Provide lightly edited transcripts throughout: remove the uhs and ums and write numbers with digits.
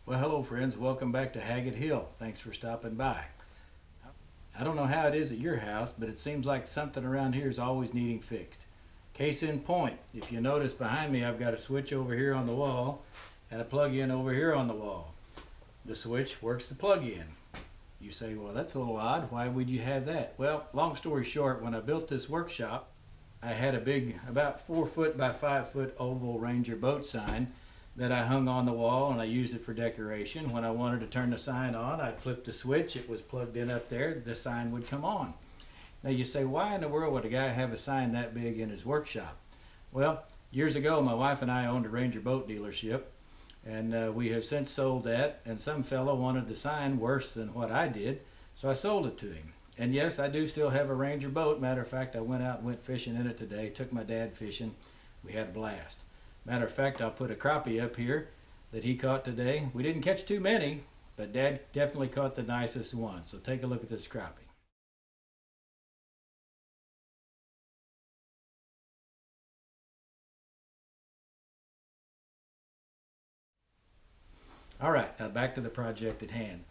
Well, hello friends, welcome back to Haggett Hill. Thanks for stopping by. I don't know how it is at your house, but it seems like something around here is always needing fixed. Case in point, if you notice behind me, I've got a switch over here on the wall and a plug-in over here on the wall. The switch works the plug-in. You say, well, that's a little odd. Why would you have that? Well, long story short, when I built this workshop, I had a big, about 4 foot by 5 foot oval Ranger boat sign that I hung on the wall, and I used it for decoration. When I wanted to turn the sign on, I'd flip the switch. It was plugged in up there. The sign would come on. Now you say, why in the world would a guy have a sign that big in his workshop? Well, years ago, my wife and I owned a Ranger boat dealership, and we have since sold that, and some fellow wanted the sign worse than what I did, so I sold it to him. And yes, I do still have a Ranger boat. Matter of fact, I went fishing in it today, took my dad fishing. We had a blast. Matter of fact, I'll put a crappie up here that he caught today. We didn't catch too many, but Dad definitely caught the nicest one. So take a look at this crappie. All right, now back to the project at hand.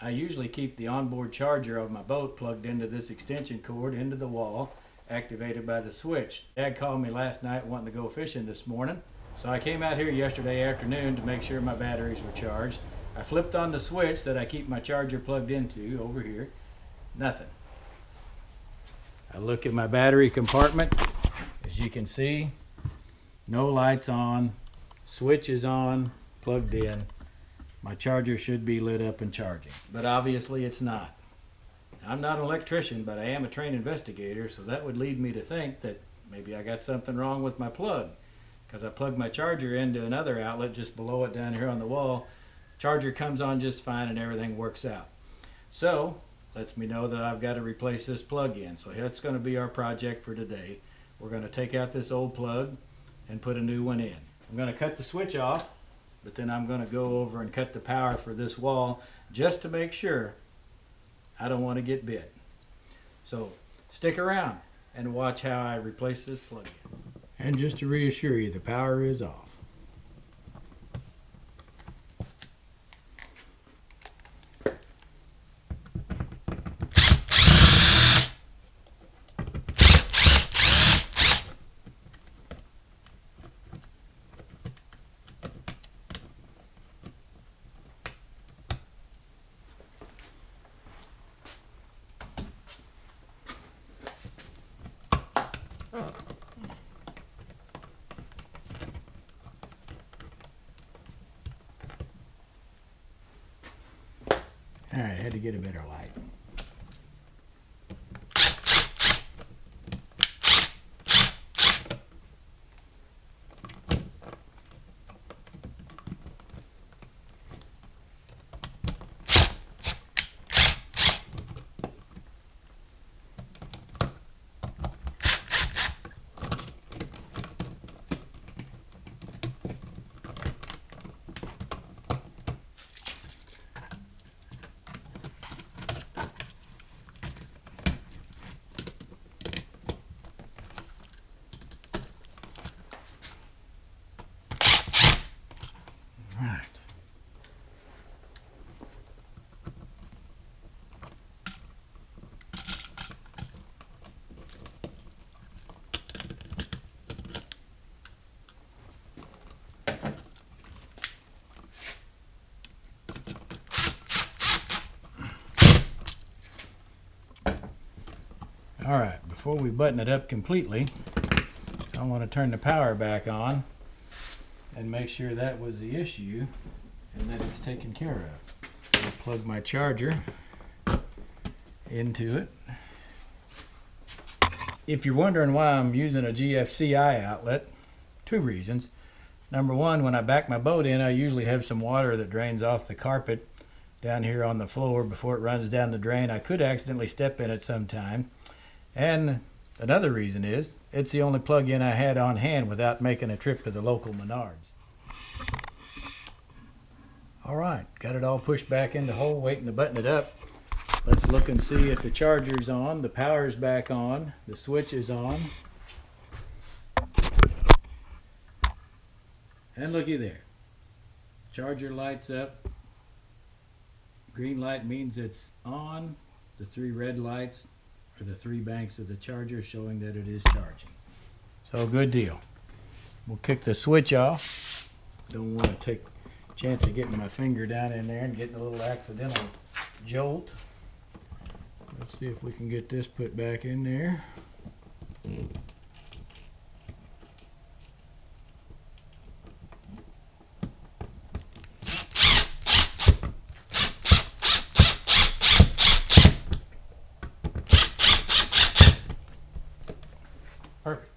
I usually keep the onboard charger of my boat plugged into this extension cord into the wall, activated by the switch. Dad called me last night wanting to go fishing this morning. So I came out here yesterday afternoon to make sure my batteries were charged. I flipped on the switch that I keep my charger plugged into over here. Nothing. I look at my battery compartment. As you can see, no lights on, switch is on, plugged in. My charger should be lit up and charging, but obviously it's not. I'm not an electrician, but I am a trained investigator, so that would lead me to think that maybe I got something wrong with my plug. Because I plugged my charger into another outlet just below it down here on the wall. Charger comes on just fine and everything works out. So, lets me know that I've got to replace this plug-in. So that's going to be our project for today. We're going to take out this old plug and put a new one in. I'm going to cut the switch off, but then I'm going to go over and cut the power for this wall just to make sure I don't want to get bit. So, stick around and watch how I replace this plug-in. And just to reassure you, the power is off. All right, had to get a better light. Right. All right, before we button it up completely, I want to turn the power back on and make sure that was the issue and that it's taken care of. I'll plug my charger into it. If you're wondering why I'm using a GFCI outlet, 2 reasons. Number one, when I back my boat in, I usually have some water that drains off the carpet down here on the floor before it runs down the drain. I could accidentally step in it sometime. And another reason is, it's the only plug-in I had on hand without making a trip to the local Menards. All right, got it all pushed back in the hole, waiting to button it up. Let's look and see if the charger's on, the power's back on, the switch is on. And looky there. Charger lights up, Green light means it's on. The 3 red lights are the 3 banks of the charger showing that it is charging. So good deal. We'll kick the switch off. Don't want to take a chance of getting my finger down in there and getting a little accidental jolt. Let's see if we can get this put back in there. Perfect.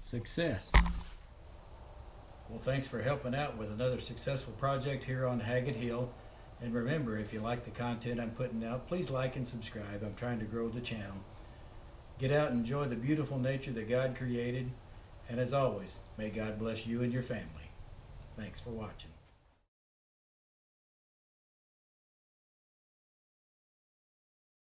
Success. Well, thanks for helping out with another successful project here on Haggett Hill. And remember, if you like the content I'm putting out, please like and subscribe. I'm trying to grow the channel. Get out and enjoy the beautiful nature that God created. And as always, may God bless you and your family. Thanks for watching.